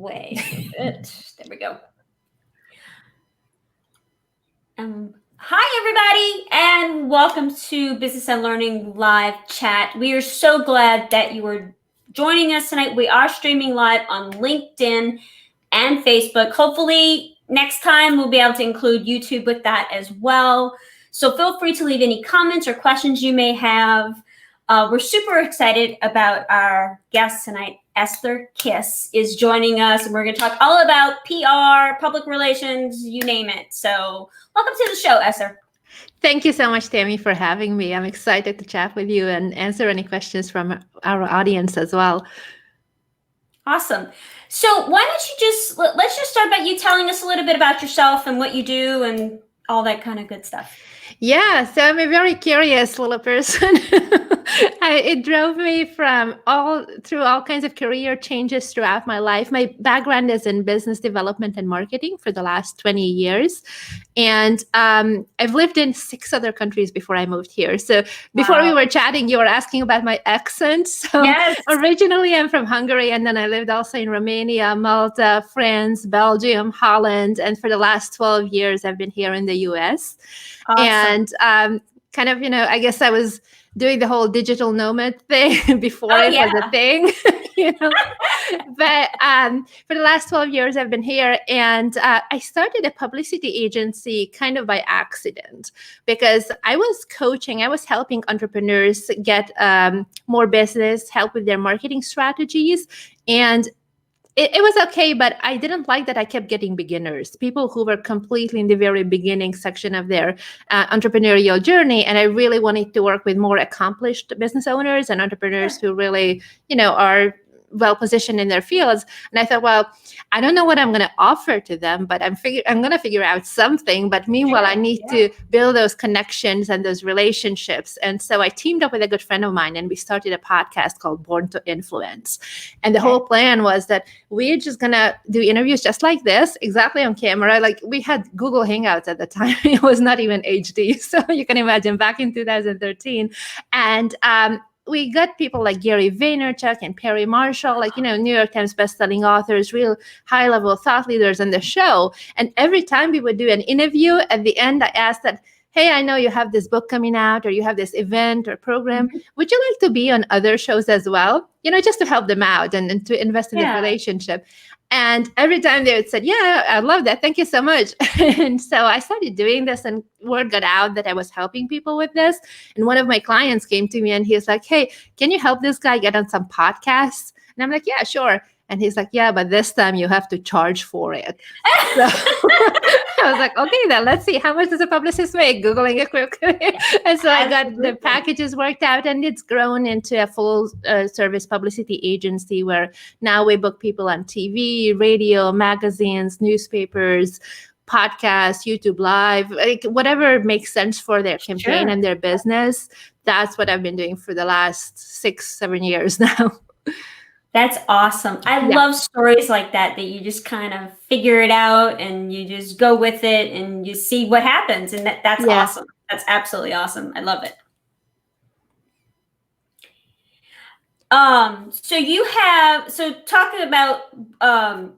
way. There we go. Hi, everybody, and welcome to Business and Learning Live Chat. We are so glad that you are joining us tonight. We are streaming live on LinkedIn and Facebook. Hopefully, next time we'll be able to include YouTube with that as well. So feel free to leave any comments or questions you may have. We're super excited about our guest tonight. Esther Kiss is joining us, and we're going to talk all about PR, public relations, you name it. So welcome to the show, Esther. Thank you so much, Tammy, for having me. I'm excited to chat with you and answer any questions from our audience as well. Awesome. So why don't you let's just start by you telling us a little bit about yourself and what you do and all that kind of good stuff. Yeah, so I'm a very curious little person. It drove me through all kinds of career changes throughout my life. My background is in business development and marketing for the last 20 years. And I've lived in 6 other countries before I moved here. So before we were chatting, you were asking about my accent. So yes. Originally I'm from Hungary, and then I lived also in Romania, Malta, France, Belgium, Holland. And for the last 12 years, I've been here in the US. Awesome. And kind of, I guess I was doing the whole digital nomad thing before it was a thing, But for the last 12 years, I've been here, and I started a publicity agency kind of by accident because I was helping entrepreneurs get more business, help with their marketing strategies, and it was okay, but I didn't like that I kept getting beginners, people who were completely in the very beginning section of their entrepreneurial journey. And I really wanted to work with more accomplished business owners and entrepreneurs who really, are well positioned in their fields. And I thought, well, I don't know what I'm going to offer to them, but I'm going to figure out something. But meanwhile, I need to build those connections and those relationships. And so I teamed up with a good friend of mine, and we started a podcast called Born to Influence. And the whole plan was that we're just going to do interviews just like this, exactly on camera. Like we had Google Hangouts at the time. It was not even HD. So you can imagine back in 2013. And we got people like Gary Vaynerchuk and Perry Marshall, like, New York Times bestselling authors, real high-level thought leaders on the show. And every time we would do an interview, at the end, I asked that, hey, I know you have this book coming out, or you have this event or program. Mm-hmm. Would you like to be on other shows as well? Just to help them out and to invest in the relationship. And every time they would say, yeah, I love that. Thank you so much. And so I started doing this, and word got out that I was helping people with this. And one of my clients came to me and he was like, hey, can you help this guy get on some podcasts? And I'm like, yeah, sure. And he's like, yeah, but this time you have to charge for it. So I was like, okay, then let's see. How much does a publicist make? Googling it quickly. And so I got the packages worked out, and it's grown into a full service publicity agency where now we book people on TV, radio, magazines, newspapers, podcasts, YouTube Live, like whatever makes sense for their campaign and their business. That's what I've been doing for the last 6-7 years now. That's awesome. I love stories like that you just kind of figure it out and you just go with it and you see what happens. And that's awesome. That's absolutely awesome. I love it. So talking about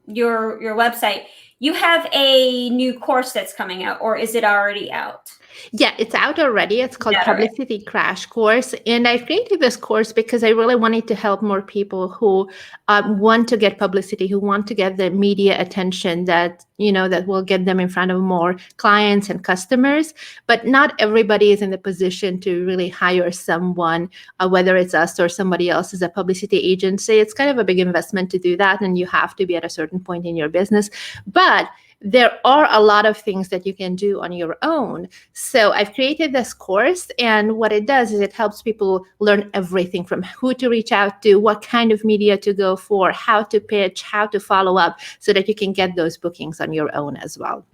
your website, you have a new course that's coming out, or is it already out? Yeah, it's out already. It's called Publicity Crash Course. And I created this course because I really wanted to help more people who want to get publicity, who want to get the media attention that will get them in front of more clients and customers. But not everybody is in the position to really hire someone, whether it's us or somebody else as a publicity agency. It's kind of a big investment to do that, and you have to be at a certain point in your business. But there are a lot of things that you can do on your own. So I've created this course, and what it does is it helps people learn everything from who to reach out to, what kind of media to go for, how to pitch, how to follow up, so that you can get those bookings on your own as well.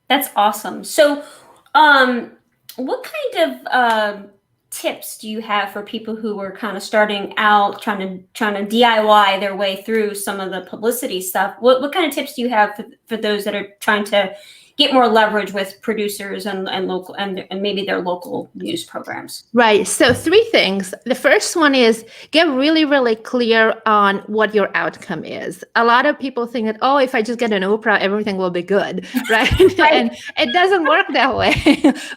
That's awesome. So what kind of tips do you have for people who are kind of starting out, trying to DIY their way through some of the publicity stuff? What kind of tips do you have for those that are trying to get more leverage with producers and local and maybe their local news programs? Right. So 3 things. The first one is get really, really clear on what your outcome is. A lot of people think that, oh, if I just get an Oprah, everything will be good, right? And it doesn't work that way.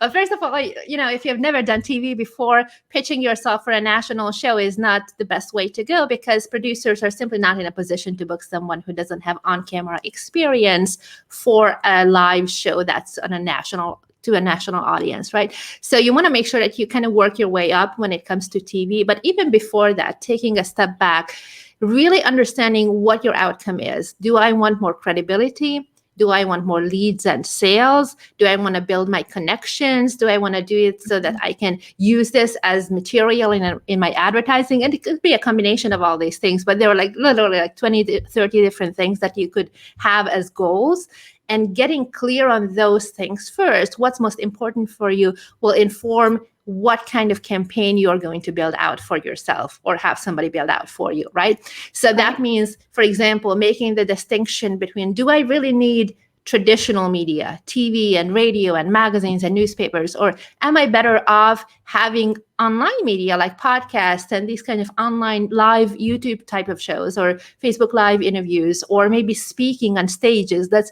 Well, first of all, if you've never done TV before, pitching yourself for a national show is not the best way to go because producers are simply not in a position to book someone who doesn't have on-camera experience for a live show that's on a national audience, right? So you want to make sure that you kind of work your way up when it comes to TV. But even before that, taking a step back, really understanding what your outcome is. Do I want more credibility? Do I want more leads and sales? Do I want to build my connections? Do I want to do it so that I can use this as material in my advertising? And it could be a combination of all these things, but there were literally 20 to 30 different things that you could have as goals. And getting clear on those things first, what's most important for you, will inform what kind of campaign you're going to build out for yourself or have somebody build out for you, right? So that means, for example, making the distinction between, do I really need traditional media, TV and radio and magazines and newspapers, or am I better off having online media like podcasts and these kind of online live YouTube type of shows or Facebook Live interviews, or maybe speaking on stages that's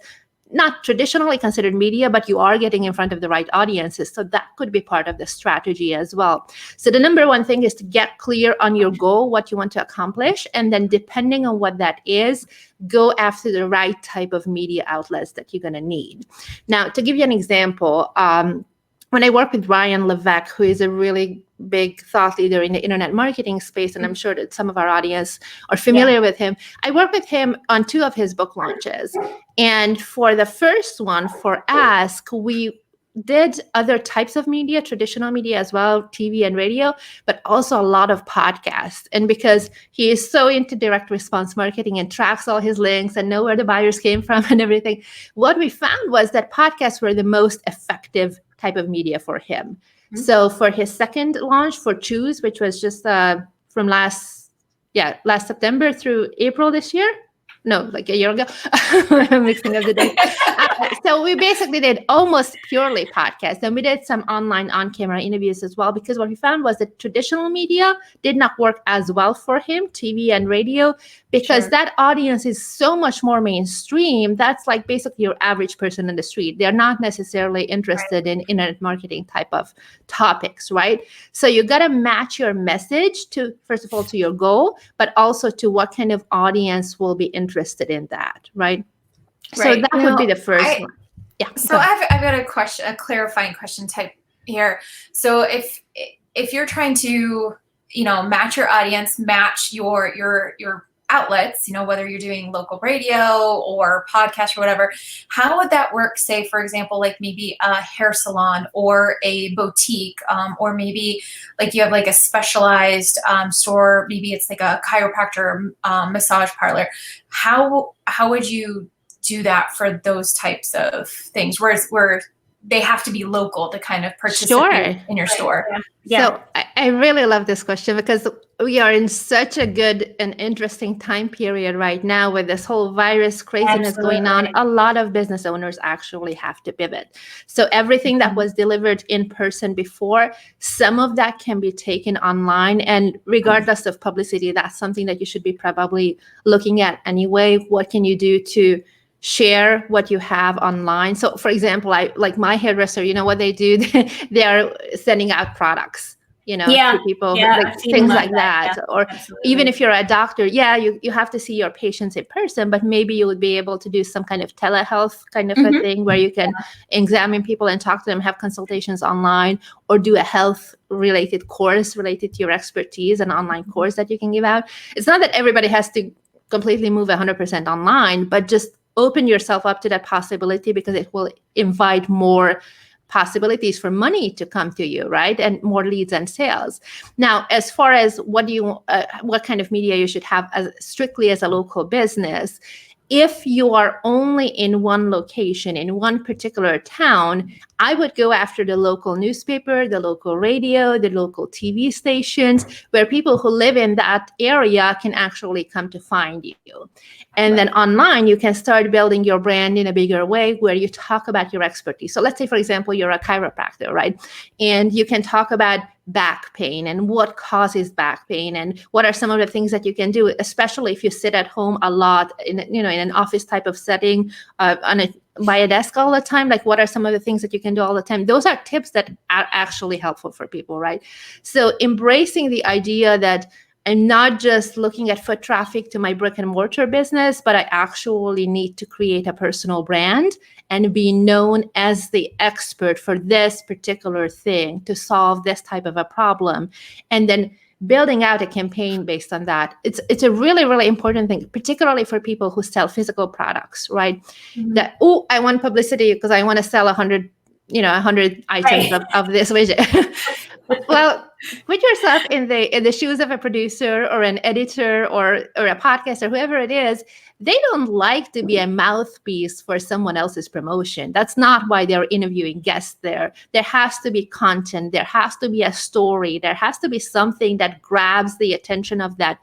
not traditionally considered media, but you are getting in front of the right audiences. So that could be part of the strategy as well. So the number one thing is to get clear on your goal, what you want to accomplish. And then depending on what that is, go after the right type of media outlets that you're going to need. Now, to give you an example, when I work with Ryan Levesque, who is a really big thought leader in the internet marketing space, and I'm sure that some of our audience are familiar with him, I work with him on 2 of his book launches. And for the first one, for Ask, we did other types of media, traditional media as well, TV and radio, but also a lot of podcasts. And because he is so into direct response marketing and tracks all his links and know where the buyers came from and everything, what we found was that podcasts were the most effective type of media for him. Mm-hmm. So for his second launch, for Choose, which was just from last September through April this year. No, like a year ago. I'm mixing up the dates. So we basically did almost purely podcasts, and we did some online on-camera interviews as well, because what we found was that traditional media did not work as well for him, TV and radio, because that audience is so much more mainstream. That's like basically your average person in the street. They're not necessarily interested in internet marketing type of topics, right? So you got to match your message to, first of all, to your goal, but also to what kind of audience will be interested in that, right? So that would be the first one. Yeah. So I've got a clarifying question type here. So if you're trying to, match your audience, match your outlets, whether you're doing local radio or podcast or whatever, how would that work? Say, for example, like maybe a hair salon or a boutique, or maybe like you have like a specialized store, maybe it's like a chiropractor, massage parlor. How would you do that for those types of things, where they have to be local to kind of participate in your store? Yeah. So I really love this question, because we are in such a good and interesting time period right now with this whole virus craziness going on. A lot of business owners actually have to pivot. So everything that was delivered in person before, some of that can be taken online. And regardless of publicity, that's something that you should be probably looking at anyway. What can you do to share what you have online? So for example, like my hairdresser, what they do, they are sending out products, to people, like things like that. Or even if you're a doctor, you have to see your patients in person, but maybe you would be able to do some kind of telehealth kind of a thing where you can examine people and talk to them, have consultations online, or do a health related course related to your expertise, an online course that you can give out. It's not that everybody has to completely move 100% online, but just open yourself up to that possibility, because it will invite more possibilities for money to come to you, right? And more leads and sales. Now, as far as what kind of media you should have strictly as a local business, if you are only in one location, in one particular town, I would go after the local newspaper, the local radio, the local TV stations, where people who live in that area can actually come to find you. And then online, you can start building your brand in a bigger way where you talk about your expertise. So let's say, for example, you're a chiropractor, right? And you can talk about back pain and what causes back pain and what are some of the things that you can do, especially if you sit at home a lot in an office type of setting, by a desk all the time. Like, what are some of the things that you can do all the time? Those are tips that are actually helpful for people, right? So embracing the idea that I'm not just looking at foot traffic to my brick and mortar business, but I actually need to create a personal brand and be known as the expert for this particular thing to solve this type of a problem. And then building out a campaign based on that. It's a really, really important thing, particularly for people who sell physical products, right? Mhm. That, oh, I want publicity because I want to sell 100 items of this widget. Well, put yourself in the shoes of a producer or an editor or a podcaster, whoever it is. They don't like to be a mouthpiece for someone else's promotion. That's not why they're interviewing guests there. There has to be content. There has to be a story. There has to be something that grabs the attention of that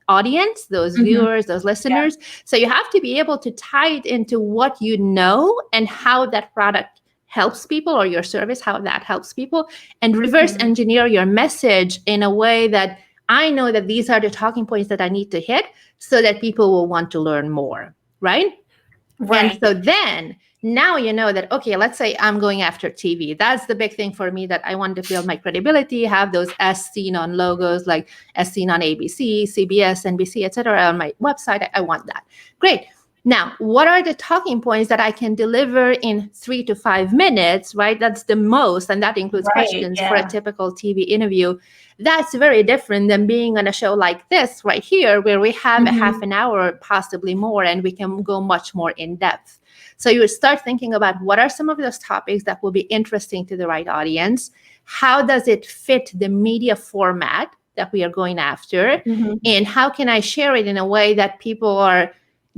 audience, those viewers, those listeners. Yeah. So you have to be able to tie it into what you know and how that product helps people, or your service, how that helps people, and reverse engineer your message in a way that I know that these are the talking points that I need to hit so that people will want to learn more, right? And so then now you know that, okay, let's say I'm going after TV. That's the big thing for me, that I want to build my credibility, have those as seen on logos, like as seen on ABC, CBS, NBC, etc. on my website. I want that. Great. Now, what are the talking points that I can deliver in 3 to 5 minutes, right? That's the most, and that includes questions for a typical TV interview. That's very different than being on a show like this right here, where we have a half an hour, possibly more, and we can go much more in depth. So you would start thinking about what are some of those topics that will be interesting to the right audience? How does it fit the media format that we are going after? And how can I share it in a way that people are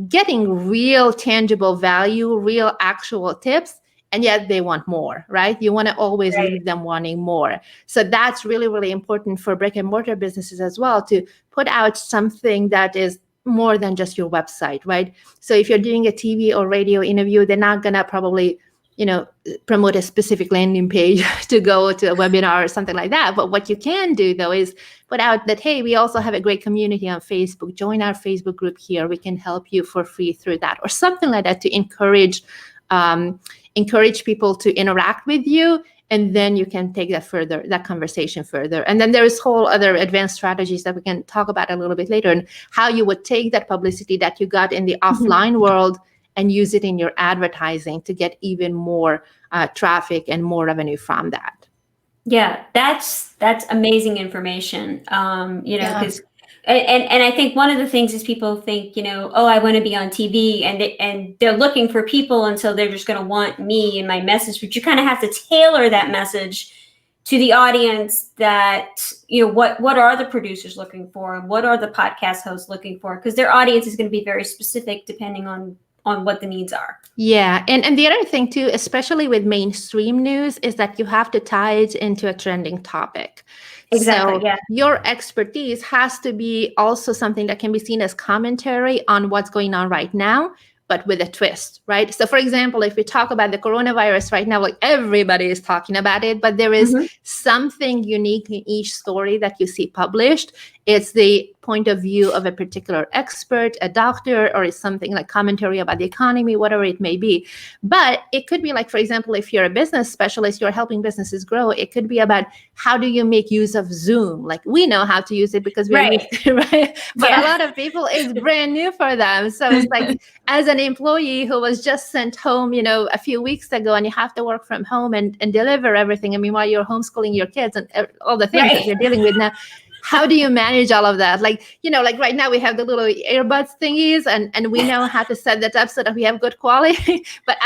getting real tangible value, real actual tips, and yet they want more, right? You want to always leave them wanting more. So that's really, really important for brick and mortar businesses as well, to put out something that is more than just your website, right? So if you're doing a TV or radio interview, they're not going to probably promote a specific landing page to go to a webinar or something like that. But what you can do, though, is put out that, hey, we also have a great community on Facebook. Join our Facebook group here. We can help you for free through that, or something like that, to encourage people to interact with you. And then you can take that conversation further. And then there's whole other advanced strategies that we can talk about a little bit later, and how you would take that publicity that you got in the offline world and use it in your advertising to get even more traffic and more revenue from that. Yeah, that's amazing information. Because and I think one of the things is people think, oh, I want to be on TV, and they're looking for people, and so they're just going to want me and my message. But you kind of have to tailor that message to the audience. That what are the producers looking for, and what are the podcast hosts looking for? Because their audience is going to be very specific depending on what the needs are. Yeah. And the other thing too, especially with mainstream news, is that you have to tie it into a trending topic. Exactly. So your expertise has to be also something that can be seen as commentary on what's going on right now, but with a twist, right? So for example, if we talk about the coronavirus right now, like everybody is talking about it, but there is something unique in each story that you see published. It's the point of view of a particular expert, a doctor, or it's something like commentary about the economy, whatever it may be. But it could be like, for example, if you're a business specialist, you're helping businesses grow, it could be about how do you make use of Zoom? Like, we know how to use it because we're used to it, right? But a lot of people, it's brand new for them. So it's like, as an employee who was just sent home, a few weeks ago, and you have to work from home and deliver everything. I mean, while you're homeschooling your kids and all the things that you're dealing with now, how do you manage all of that? Like, like right now we have the little earbuds thingies, and we know how to set that up so that we have good quality. But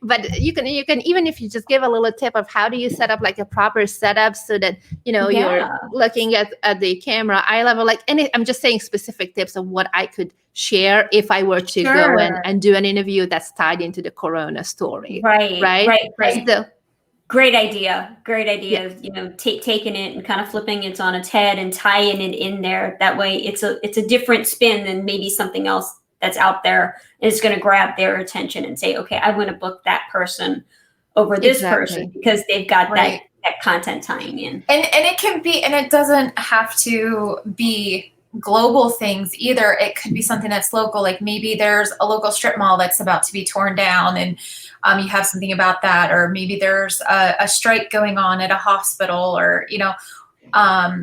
but you can even if you just give a little tip of how do you set up like a proper setup so that you're looking at the camera eye level, like I'm just saying specific tips of what I could share if I were to go and do an interview that's tied into the Corona story. Right. So, Great idea. Yeah. Taking it and kind of flipping it on its head and tying it in there. That way it's a different spin than maybe something else that's out there. And it's going to grab their attention and say, okay, I want to book that person over this person because they've got that content tying in. And it can be, and it doesn't have to be global things either. It could be something that's local, like maybe there's a local strip mall that's about to be torn down and you have something about that, or maybe there's a strike going on at a hospital, or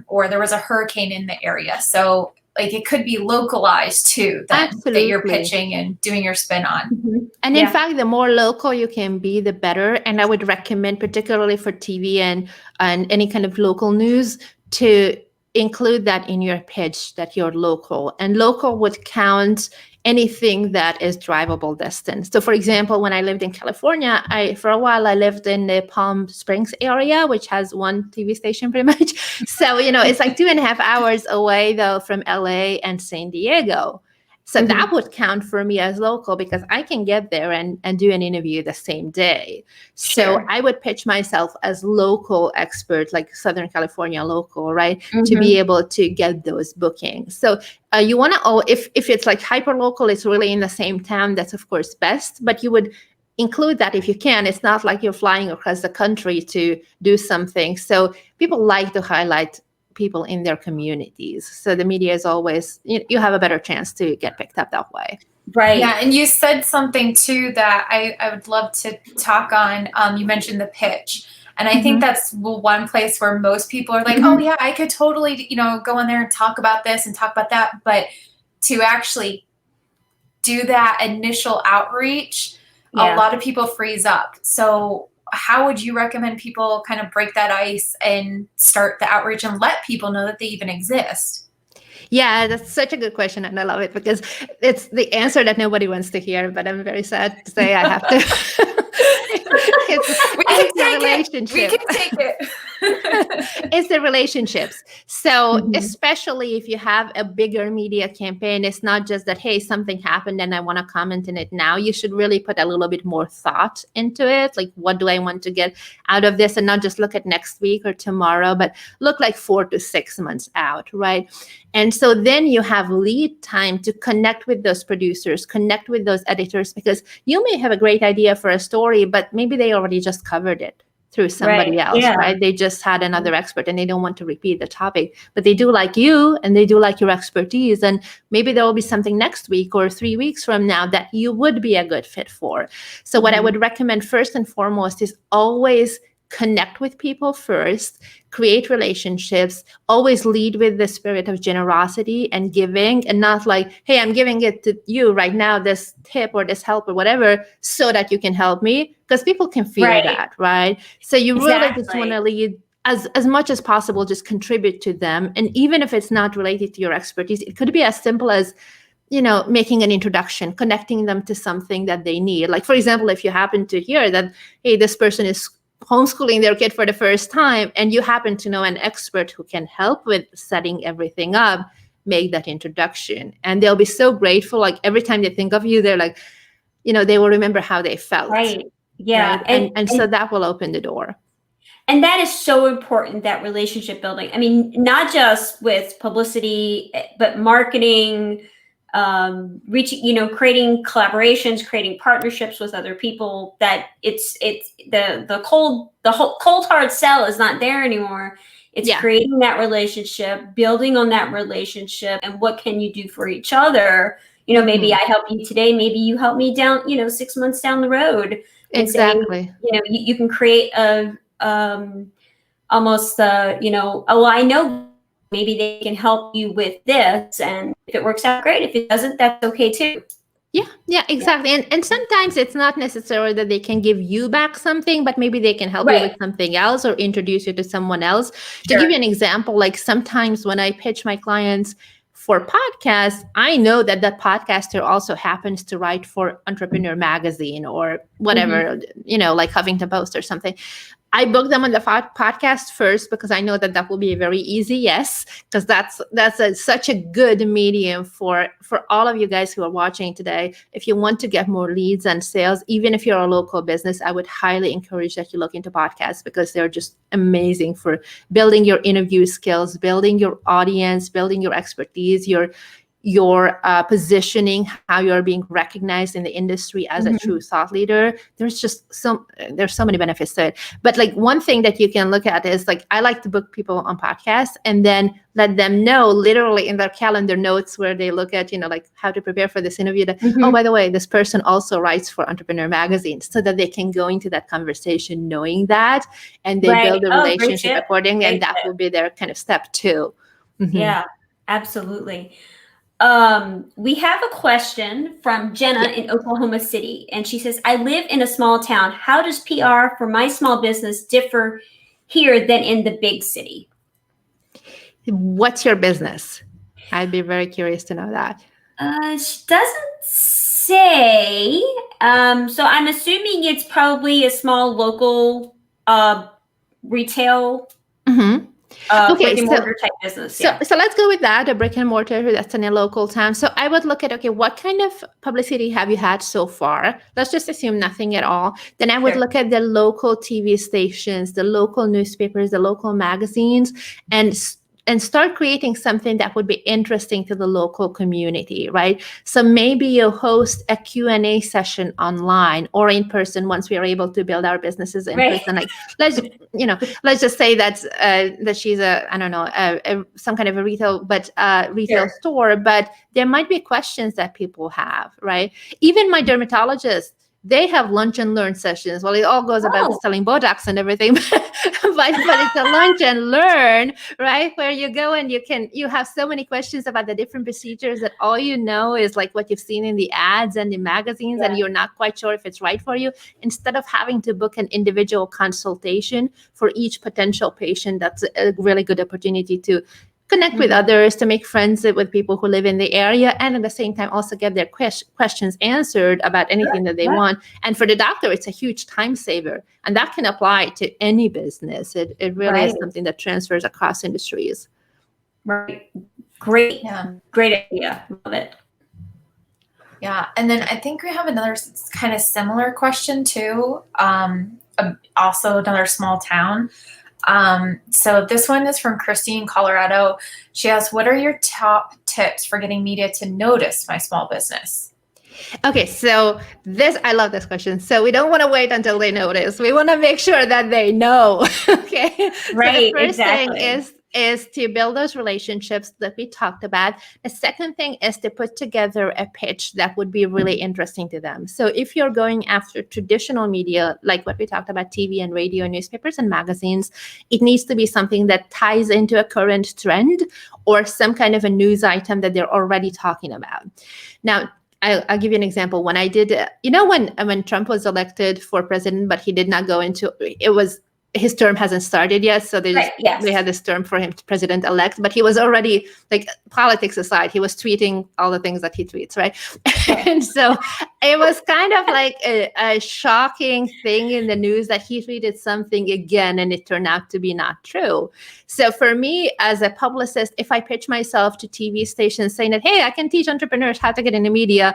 or there was a hurricane in the area. So like it could be localized too that you're pitching and doing your spin on. Mm-hmm. And in fact, the more local you can be, the better. And I would recommend, particularly for TV and any kind of local news, to include that in your pitch that you're local. And local would count anything that is drivable distance. So for example, when I lived in California, for a while I lived in the Palm Springs area, which has one TV station pretty much. So, it's like 2.5 hours away though from LA and San Diego. So that would count for me as local because I can get there and do an interview the same day. So I would pitch myself as local expert, like Southern California local, right? To be able to get those bookings. So you want to, if it's like hyper local, it's really in the same town, that's of course best, but you would include that if you can. It's not like you're flying across the country to do something. So people like to highlight people in their communities. So the media is always, you have a better chance to get picked up that way. Right. Yeah. And you said something too that I would love to talk on. You mentioned the pitch. And I think that's one place where most people are like, oh yeah, I could totally, go in there and talk about this and talk about that. But to actually do that initial outreach, a lot of people freeze up. So how would you recommend people kind of break that ice and start the outreach and let people know that they even exist? Yeah, that's such a good question. And I love it because it's the answer that nobody wants to hear, but I'm very sad to say I have to. We can take it. It's the relationships. So especially if you have a bigger media campaign, it's not just that, hey, something happened and I want to comment on it now. You should really put a little bit more thought into it. Like, what do I want to get out of this? And not just look at next week or tomorrow, but look like 4 to 6 months out, right? And so then you have lead time to connect with those producers, connect with those editors, because you may have a great idea for a story, but maybe they already just covered it through somebody else, right? They just had another expert and they don't want to repeat the topic, but they do like you and they do like your expertise. And maybe there will be something next week or 3 weeks from now that you would be a good fit for. So what I would recommend first and foremost is always connect with people first, create relationships, always lead with the spirit of generosity and giving, and not like, hey, I'm giving it to you right now, this tip or this help or whatever, so that you can help me, because people can feel that, right? So you really just want to lead as much as possible, just contribute to them. And even if it's not related to your expertise, it could be as simple as, making an introduction, connecting them to something that they need. Like, for example, if you happen to hear that, hey, this person is homeschooling their kid for the first time, and you happen to know an expert who can help with setting everything up, make that introduction. And they'll be so grateful. Like every time they think of you, they're like, they will remember how they felt. Right. Yeah. Right? And so that will open the door. And that is so important, that relationship building. I mean, not just with publicity, but marketing, reaching, creating collaborations, creating partnerships with other people. That it's the cold hard sell is not there anymore. It's creating that relationship, building on that relationship, and what can you do for each other? Maybe I help you today, maybe you help me down, 6 months down the road. Exactly. Saying, you can create a almost oh, I know maybe they can help you with this, and if it works out, great. If it doesn't, that's okay too. Yeah, exactly. And sometimes it's not necessarily that they can give you back something, but maybe they can help you with Right. something else or introduce you to someone else. To give Sure. you an example, like sometimes when I pitch my clients for podcasts, I know that that podcaster also happens to write for Entrepreneur Magazine or whatever, like Huffington Post or something. I book them on the podcast first because I know that that will be a very easy yes, because that's such a good medium for all of you guys who are watching today. If you want to get more leads and sales, even if you're a local business, I would highly encourage that you look into podcasts because they're just amazing for building your interview skills, building your audience, building your expertise, your positioning, how you're being recognized in the industry as a true thought leader. There's so many benefits to it. But like one thing that you can look at is like, I like to book people on podcasts and then let them know literally in their calendar notes where they look at, like how to prepare for this interview that, oh, by the way, this person also writes for Entrepreneur Magazine, so that they can go into that conversation knowing that, and they build a Oh, great relationship tip. accordingly. Great And that tip. will be their kind of step 2. Yeah, absolutely. We have a question from Jenna in Oklahoma City, and she says, I live in a small town. How does PR for my small business differ here than in the big city? What's your business? I'd be very curious to know that. She doesn't say. So I'm assuming it's probably a small local retail Okay, brick and mortar type business. so let's go with that, a brick and mortar that's in a local town. So I would look at, okay, what kind of publicity have you had so far? Let's just assume nothing at all. Then I would look at the local TV stations, the local newspapers, the local magazines, and start creating something that would be interesting to the local community, right? So maybe you host a Q&A session online or in person once we are able to build our businesses in person. Like let's just say that she's some kind of a retail store, but there might be questions that people have, right? Even my dermatologist, they have lunch and learn sessions. Well, it all goes about selling Botox and everything, but it's a lunch and learn, right? Where you go and you have so many questions about the different procedures that all you know is like what you've seen in the ads and the magazines, and you're not quite sure if it's right for you. Instead of having to book an individual consultation for each potential patient, that's a really good opportunity to connect with others, to make friends with people who live in the area, and at the same time also get their questions answered about anything that they want. And for the doctor, it's a huge time saver, and that can apply to any business. It really is something that transfers across industries. Right. Great. Great idea. Love it. Yeah. And then I think we have another kind of similar question too. Also another small town. So this one is from Christine, Colorado. She asks, what are your top tips for getting media to notice my small business? Okay, so I love this question. So we don't want to wait until they notice. We want to make sure that they know. Okay. Right. So the first thing is to build those relationships that we talked about. The second thing is to put together a pitch that would be really interesting to them. So if you're going after traditional media, like what we talked about, TV and radio, newspapers and magazines, it needs to be something that ties into a current trend or some kind of a news item that they're already talking about. Now, I'll give you an example. When I did, when Trump was elected for president, but he did not go into, his term hasn't started yet. So they had this term for him, president-elect, but he was already, like, politics aside, he was tweeting all the things that he tweets, right? And so it was kind of like a shocking thing in the news that he tweeted something again, and it turned out to be not true. So for me as a publicist, if I pitch myself to TV stations saying that, hey, I can teach entrepreneurs how to get into media,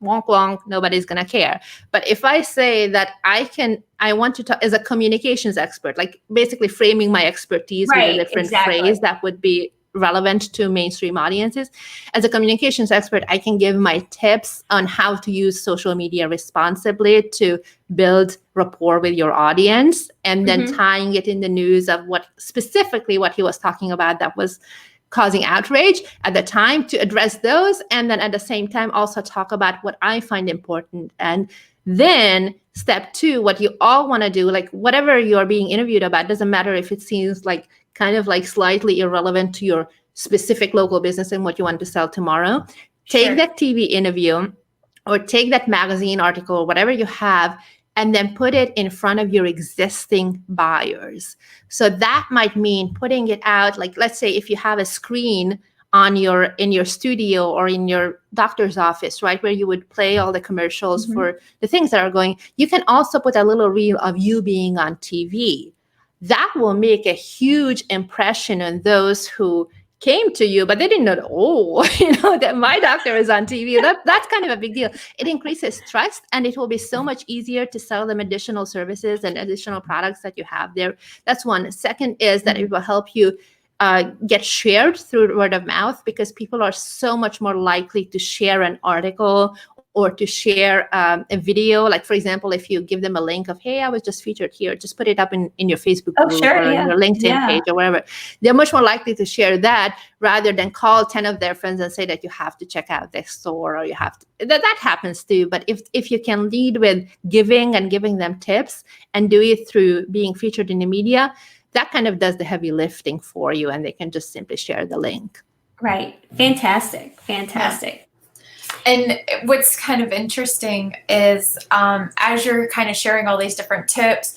wonk wonk, nobody's gonna care. But if I say that I want to talk as a communications expert, like basically framing my expertise with a different phrase that would be relevant to mainstream audiences. As a communications expert, I can give my tips on how to use social media responsibly to build rapport with your audience, and then tying it in the news of what he was talking about that was causing outrage at the time, to address those, and then at the same time also talk about what I find important. And then step 2, what you all want to do, like whatever you're being interviewed about, doesn't matter if it seems like kind of like slightly irrelevant to your specific local business and what you want to sell tomorrow. Take that TV interview, or take that magazine article, whatever you have, and then put it in front of your existing buyers. So that might mean putting it out, like let's say if you have a screen on in your studio or in your doctor's office, right, where you would play all the commercials for the things that are going, you can also put a little reel of you being on TV. That will make a huge impression on those who came to you, but they didn't know, that my doctor is on TV. That's kind of a big deal. It increases trust, and it will be so much easier to sell them additional services and additional products that you have there. That's one. Second is that it will help you get shared through word of mouth, because people are so much more likely to share an article or to share a video. Like, for example, if you give them a link of, hey, I was just featured here, just put it up in your Facebook group or in your LinkedIn page or whatever. They're much more likely to share that rather than call 10 of their friends and say that you have to check out this store, or you have to. That happens too. But if you can lead with giving and giving them tips and do it through being featured in the media, that kind of does the heavy lifting for you, and they can just simply share the link. Right. Fantastic. Yeah. And what's kind of interesting is as you're kind of sharing all these different tips,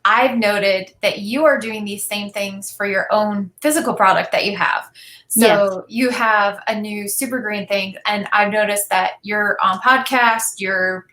I've noted that you are doing these same things for your own physical product that you have. So you have a new super green thing, and I've noticed that you're on podcasts, you're,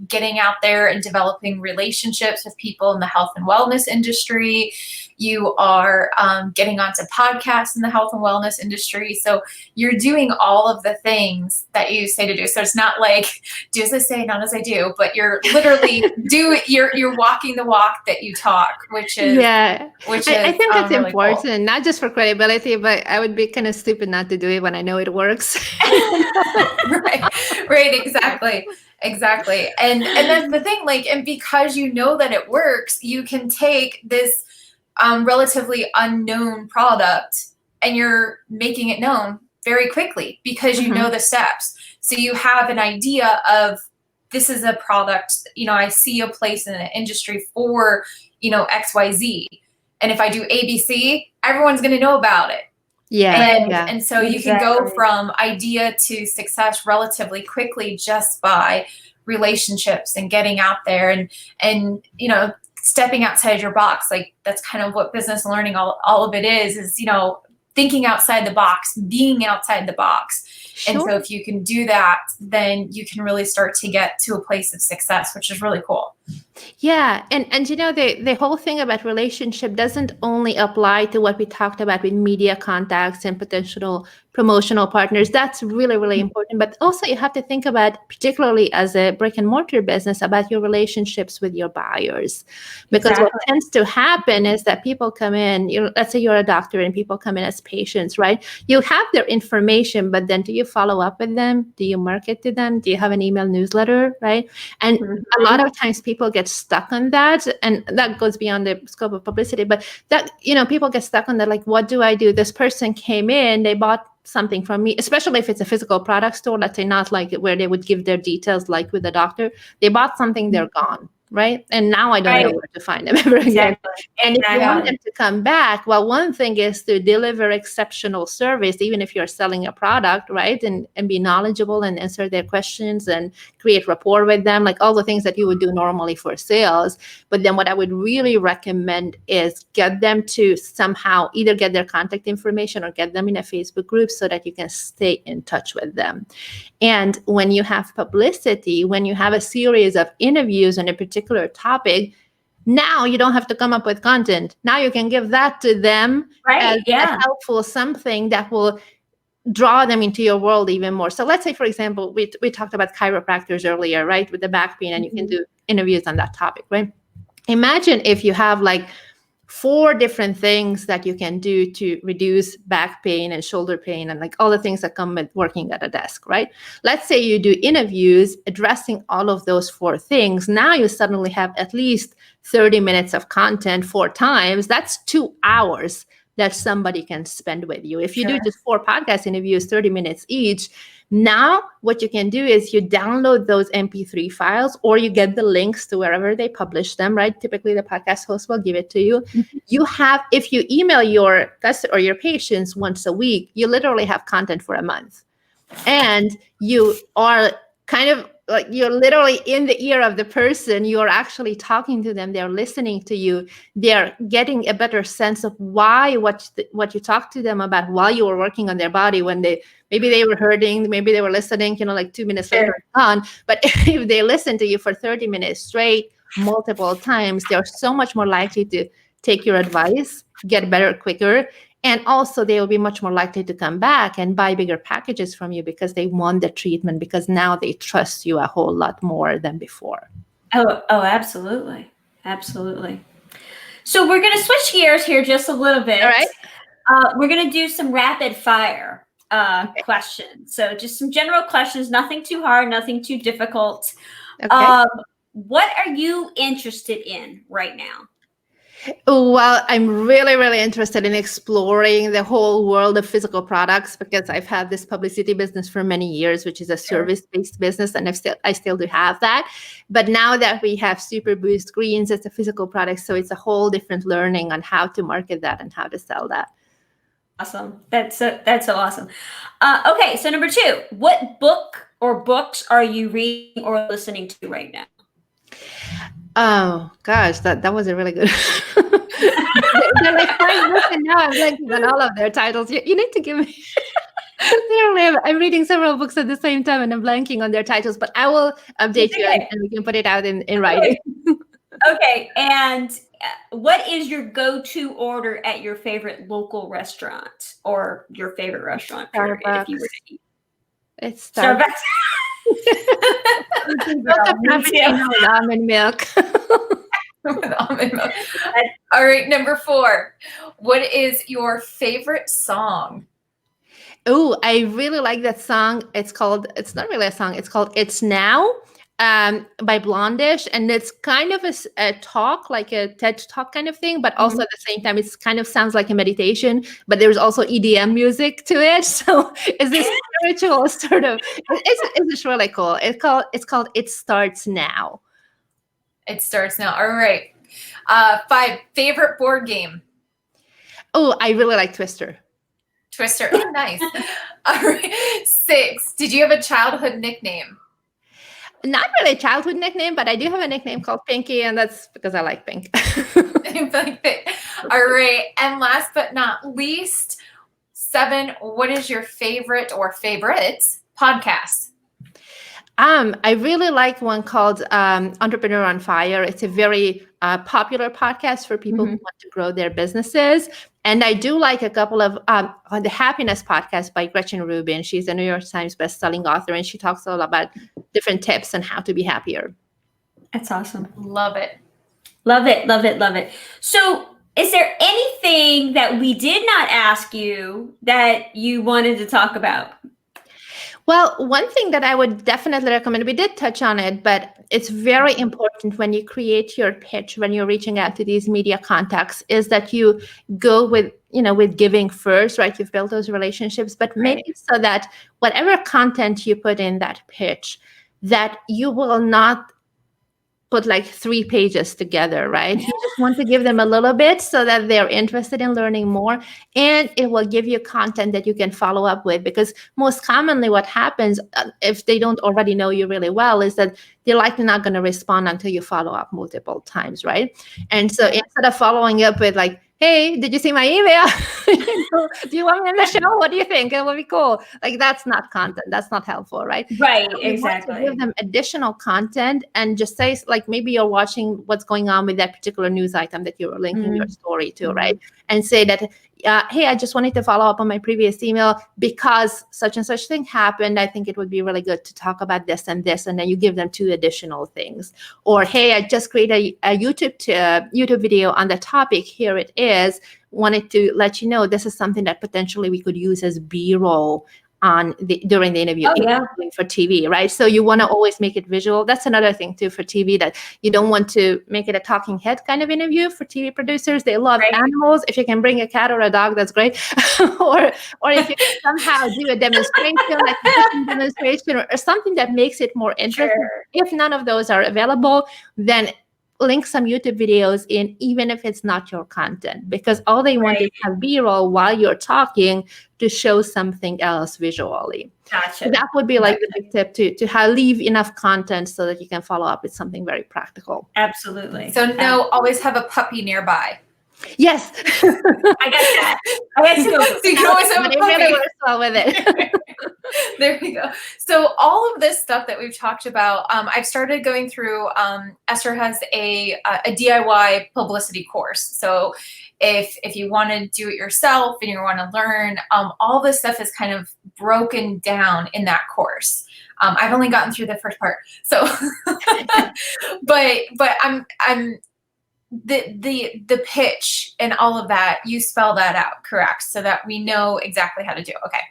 getting out there and developing relationships with people in the health and wellness industry. You are getting onto podcasts in the health and wellness industry. So you're doing all of the things that you say to do. So it's not like do as I say, not as I do, but you're literally you're walking the walk that you talk, which is I think that's really important, cool. Not just for credibility, but I would be kind of stupid not to do it when I know it works. Right, exactly. And that's the thing, and because you know that it works, you can take this relatively unknown product and you're making it known very quickly because you know the steps. So you have an idea of, this is a product, I see a place in the industry for, XYZ. And if I do ABC, everyone's going to know about it. And so you can go from idea to success relatively quickly just by relationships and getting out there and stepping outside your box. Like, that's kind of what business learning, all of it is thinking outside the box, being outside the box. Sure. And so if you can do that, then you can really start to get to a place of success, which is really cool. Yeah. And the whole thing about relationship doesn't only apply to what we talked about with media contacts and potential promotional partners. That's really, really important. But also you have to think about, particularly as a brick and mortar business, about your relationships with your buyers. Because what tends to happen is that people come in, let's say you're a doctor and people come in as patients, right? You have their information, but then do you follow up with them? Do you market to them? Do you have an email newsletter, right? And a lot of times people get stuck on that, and that goes beyond the scope of publicity, but that, people get stuck on that. Like, what do I do? This person came in, they bought something from me, especially if it's a physical product store, let's say, not like where they would give their details, like with a doctor. They bought something, they're gone. Right. And now I don't know where to find them ever again. And if you want them to come back, well, one thing is to deliver exceptional service, even if you're selling a product, right? And be knowledgeable and answer their questions and create rapport with them, like all the things that you would do normally for sales. But then what I would really recommend is get them to somehow either get their contact information or get them in a Facebook group so that you can stay in touch with them. And when you have publicity, when you have a series of interviews on a particular topic, now you don't have to come up with content. Now you can give that to them as a helpful something that will draw them into your world even more. So let's say, for example, we talked about chiropractors earlier, right? With the back pain, and you can do interviews on that topic, right? Imagine if you have like 4 different things that you can do to reduce back pain and shoulder pain and like all the things that come with working at a desk, right? Let's say you do interviews addressing all of those 4 things. Now you suddenly have at least 30 minutes of content 4 times. That's 2 hours that somebody can spend with you. If you do just 4 podcast interviews, 30 minutes each, now what you can do is you download those MP3 files, or you get the links to wherever they publish them, right? Typically the podcast host will give it to you. You have, if you email your customer or your patients once a week, you literally have content for a month. And you are kind of like you're literally in the ear of the person. You're actually talking to them. They're listening to you. They're getting a better sense of why what you talked to them about while you were working on their body. When maybe they were hurting, maybe they were listening, like 2 minutes later on. But if they listen to you for 30 minutes straight, multiple times, they're so much more likely to take your advice, get better quicker. And also they will be much more likely to come back and buy bigger packages from you because they want the treatment, because now they trust you a whole lot more than before. Oh, absolutely. Absolutely. So we're going to switch gears here just a little bit. All right. We're going to do some rapid fire questions. So just some general questions, nothing too hard, nothing too difficult. Okay. What are you interested in right now? Well, I'm really, really interested in exploring the whole world of physical products because I've had this publicity business for many years, which is a service-based business, and I still do have that. But now that we have Super Boost Greens, it's a physical product, so it's a whole different learning on how to market that and how to sell that. Awesome. That's so awesome. Okay, so number 2, what book or books are you reading or listening to right now? Oh gosh, that was a really good. They're like 5 books, and now I'm blanking on all of their titles. You need to give me. I'm reading several books at the same time, and I'm blanking on their titles. But I will update you, and we can put it out in writing. Okay, and what is your go-to order at your favorite local restaurant or your favorite restaurant? Period, if you were to eat? It's Starbucks. Almond milk. Almond milk. All right, number 4. What is your favorite song? Oh, I really like that song. It's not really a song. It's called It's Now by Blondish. And it's kind of a talk, like a TED talk kind of thing, but also at the same time, it's kind of sounds like a meditation, but there's also EDM music to it. So it's this spiritual sort of, it's just really cool. It's called It Starts Now. It Starts Now. All right. 5, favorite board game? Oh, I really like Twister. Twister. Oh, nice. All right. 6, did you have a childhood nickname? Not really a childhood nickname, but I do have a nickname called Pinky, and that's because I like pink. All right. And last but not least, 7, what is your favorite or favorites podcast? I really like one called Entrepreneur on Fire. It's a very popular podcast for people who want to grow their businesses. And I do like a couple of on the Happiness podcast by Gretchen Rubin. She's a New York Times bestselling author, and she talks a lot about different tips on how to be happier. That's awesome. Love it. Love it, love it, love it. So is there anything that we did not ask you that you wanted to talk about? Well, one thing that I would definitely recommend, we did touch on it, but it's very important when you create your pitch, when you're reaching out to these media contacts, is that you go with giving first, right? You've built those relationships, but make it so that whatever content you put in that pitch, that you will not put like 3 pages together, right? You just want to give them a little bit so that they're interested in learning more, and it will give you content that you can follow up with, because most commonly what happens if they don't already know you really well is that they're likely not going to respond until you follow up multiple times, right? And so instead of following up with like, hey, did you see my email? Do you want me on the show? What do you think? It will be cool. Like, that's not content. That's not helpful, right? Right, so exactly. Want to give them additional content and just say, like, maybe you're watching what's going on with that particular news item that you're linking your story to, right? And say that, hey, I just wanted to follow up on my previous email because such and such thing happened. I think it would be really good to talk about this and this. And then you give them 2 additional things. Or, hey, I just created a YouTube video on the topic. Here it is. Wanted to let you know this is something that potentially we could use as B-roll during the interview for TV, right? So you want to always make it visual. That's another thing too for TV, that you don't want to make it a talking head kind of interview. For TV producers, they love animals. If you can bring a cat or a dog, that's great. or if you can somehow do a demonstration, like a cooking demonstration or something that makes it more interesting. If none of those are available, then link some YouTube videos in, even if it's not your content, because all they want is have B-roll while you're talking to show something else visually. Gotcha. So that would be like the big tip to leave enough content so that you can follow up with something very practical. Absolutely. So always have a puppy nearby. Yes. I got that. I got two. So you can always have a It puppy. really works well with it. There you go. So all of this stuff that we've talked about, I've started going through. Esther has a DIY publicity course. So if you want to do it yourself and you want to learn, all this stuff is kind of broken down in that course. I've only gotten through the first part. So, but I'm the pitch and all of that, you spell that out, correct? So that we know exactly how to do it. Okay.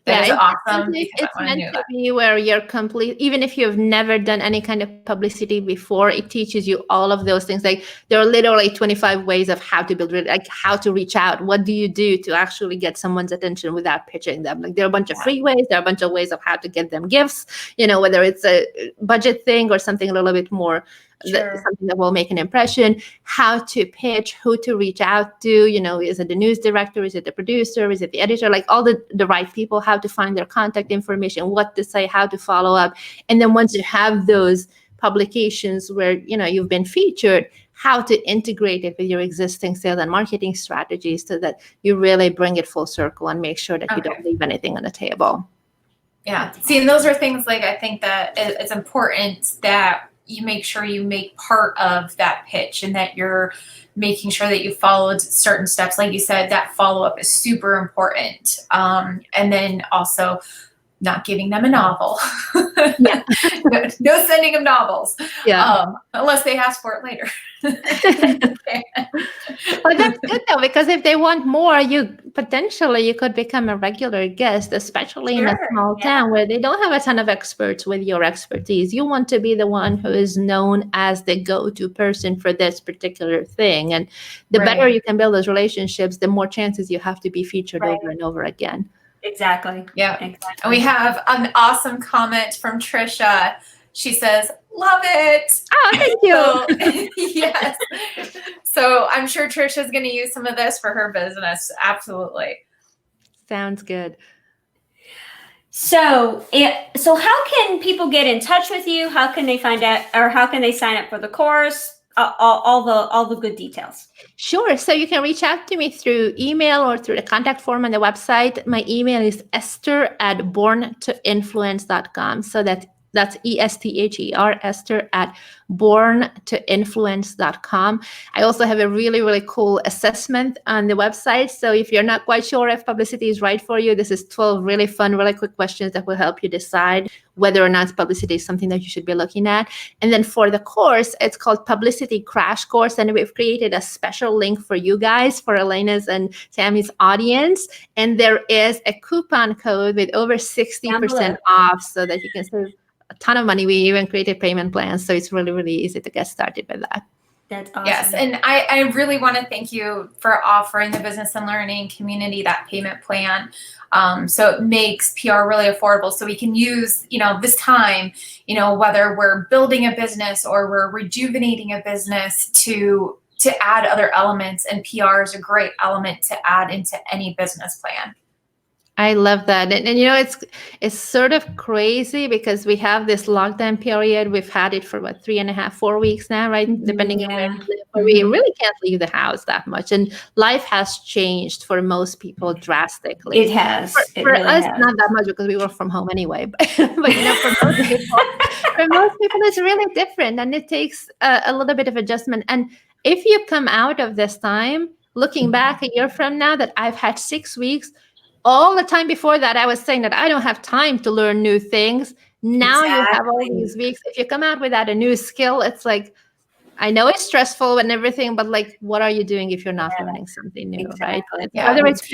That is awesome. It's meant to be where you're complete, even if you've never done any kind of publicity before, it teaches you all of those things. Like there are literally 25 ways of how to build, like how to reach out. What do you do to actually get someone's attention without pitching them? Like there are a bunch of free ways. There are a bunch of ways of how to get them gifts, whether it's a budget thing or something a little bit more, something that will make an impression, how to pitch, who to reach out to, is it the news director, is it the producer, is it the editor, like all the right people, how to find their contact information, what to say, how to follow up. And then once you have those publications where, you've been featured, how to integrate it with your existing sales and marketing strategies so that you really bring it full circle and make sure that you don't leave anything on the table. Yeah. See, and those are things like, I think that it's important that you make sure you make part of that pitch and that you're making sure that you followed certain steps. Like you said, that follow-up is super important. And then also not giving them a novel. Yeah. No sending them novels. Yeah. Unless they ask for it later. Well, that's good though, because if they want more, you could become a regular guest, especially in a small town where they don't have a ton of experts with your expertise. You want to be the one who is known as the go-to person for this particular thing. And the better you can build those relationships, the more chances you have to be featured over and over again. Exactly. Yeah. Exactly. And we have an awesome comment from Trisha. She says, love it. Oh, thank you. Yes. So I'm sure Trisha's going to use some of this for her business. Absolutely. Sounds good. So how can people get in touch with you? How can they find out, or how can they sign up for the course? All the good details. Sure. So you can reach out to me through email or through the contact form on the website. My email is esther@borntoinfluence.com. So that's ESTHER, Esther@borntoinfluence.com. I also have a really, really cool assessment on the website. So if you're not quite sure if publicity is right for you, this is 12 really fun, really quick questions that will help you decide whether or not publicity is something that you should be looking at. And then for the course, it's called Publicity Crash Course. And we've created a special link for you guys, for Elena's and Tammy's audience. And there is a coupon code with over 60% off so that you can save a ton of money. We even created payment plans. So it's really, really easy to get started with that. That's awesome. Yes. And I really want to thank you for offering the business and learning community that payment plan. So it makes PR really affordable. So we can use, this time, whether we're building a business or we're rejuvenating a business to add other elements, and PR is a great element to add into any business plan. I love that. And it's sort of crazy because we have this lockdown period. We've had it for 3.5, 4 weeks now, right? Depending on where we live. But we really can't leave the house that much. And life has changed for most people drastically. It has. For really us, not that much because we work from home anyway. But for most people, it's really different. And it takes a little bit of adjustment. And if you come out of this time, looking back a year from now, that I've had 6 weeks, all the time before that, I was saying that I don't have time to learn new things. Now you have all these weeks. If you come out without a new skill, it's like, I know it's stressful and everything, but like, what are you doing if you're not learning something new, right? Whether it's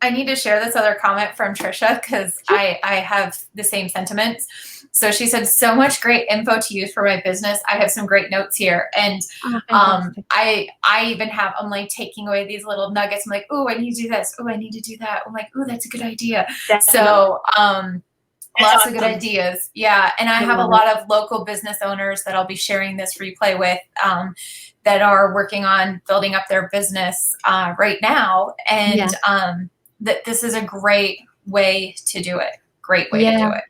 I need to share this other comment from Trisha because I have the same sentiments. So she said, so much great info to use for my business. I have some great notes here. And I even have, I'm like taking away these little nuggets. I'm like, oh, I need to do this. Oh, I need to do that. I'm like, oh, that's a good idea. Definitely. So Lots of good ideas. Yeah. And I have a lot of local business owners that I'll be sharing this replay with that are working on building up their business right now. And that this is a great way to do it. Great way to do it.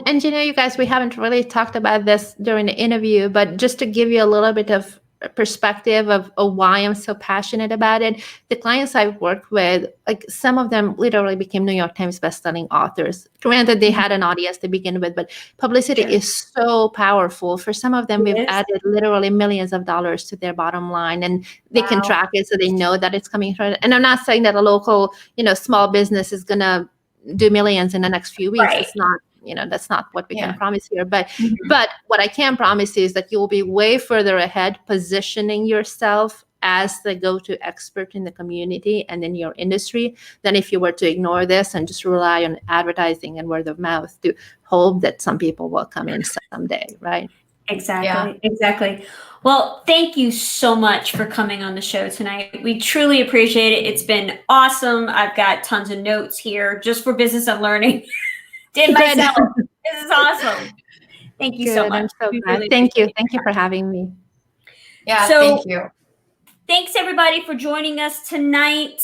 And you know, you guys, we haven't really talked about this during the interview, but just to give you a little bit of perspective of why I'm so passionate about it, the clients I've worked with, like some of them literally became New York Times bestselling authors. Granted, they had an audience to begin with, but publicity is so powerful. For some of them, we've added literally millions of dollars to their bottom line, and they can track it so they know that it's coming from. And I'm not saying that a local, you know, small business is going to do millions in the next few weeks. It's not, you know, that's not what we can promise here. But but what I can promise is that you'll be way further ahead positioning yourself as the go-to expert in the community and in your industry than if you were to ignore this and just rely on advertising and word of mouth to hope that some people will come in someday, right? Exactly. Exactly. Well, thank you so much for coming on the show tonight. We truly appreciate it. It's been awesome. I've got tons of notes here just for business and learning. Did myself. This is awesome. Thank you so much. I'm so glad. Thank you. Thank you for having me. Yeah, so, thank you. Thanks everybody for joining us tonight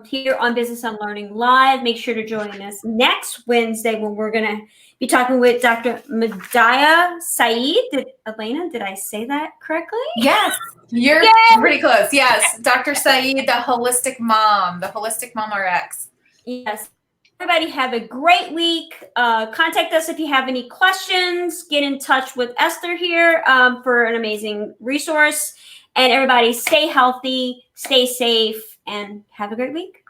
here on Business and Learning Live. Make sure to join us next Wednesday when we're going to be talking with Dr. Medaya Saeed. Elena, did I say that correctly? Yes, you're pretty close. Yes, Dr. Saeed, the Holistic Mom RX. Yes. Everybody have a great week. Contact us if you have any questions. Get in touch with Esther here for an amazing resource. And everybody stay healthy, stay safe, and have a great week.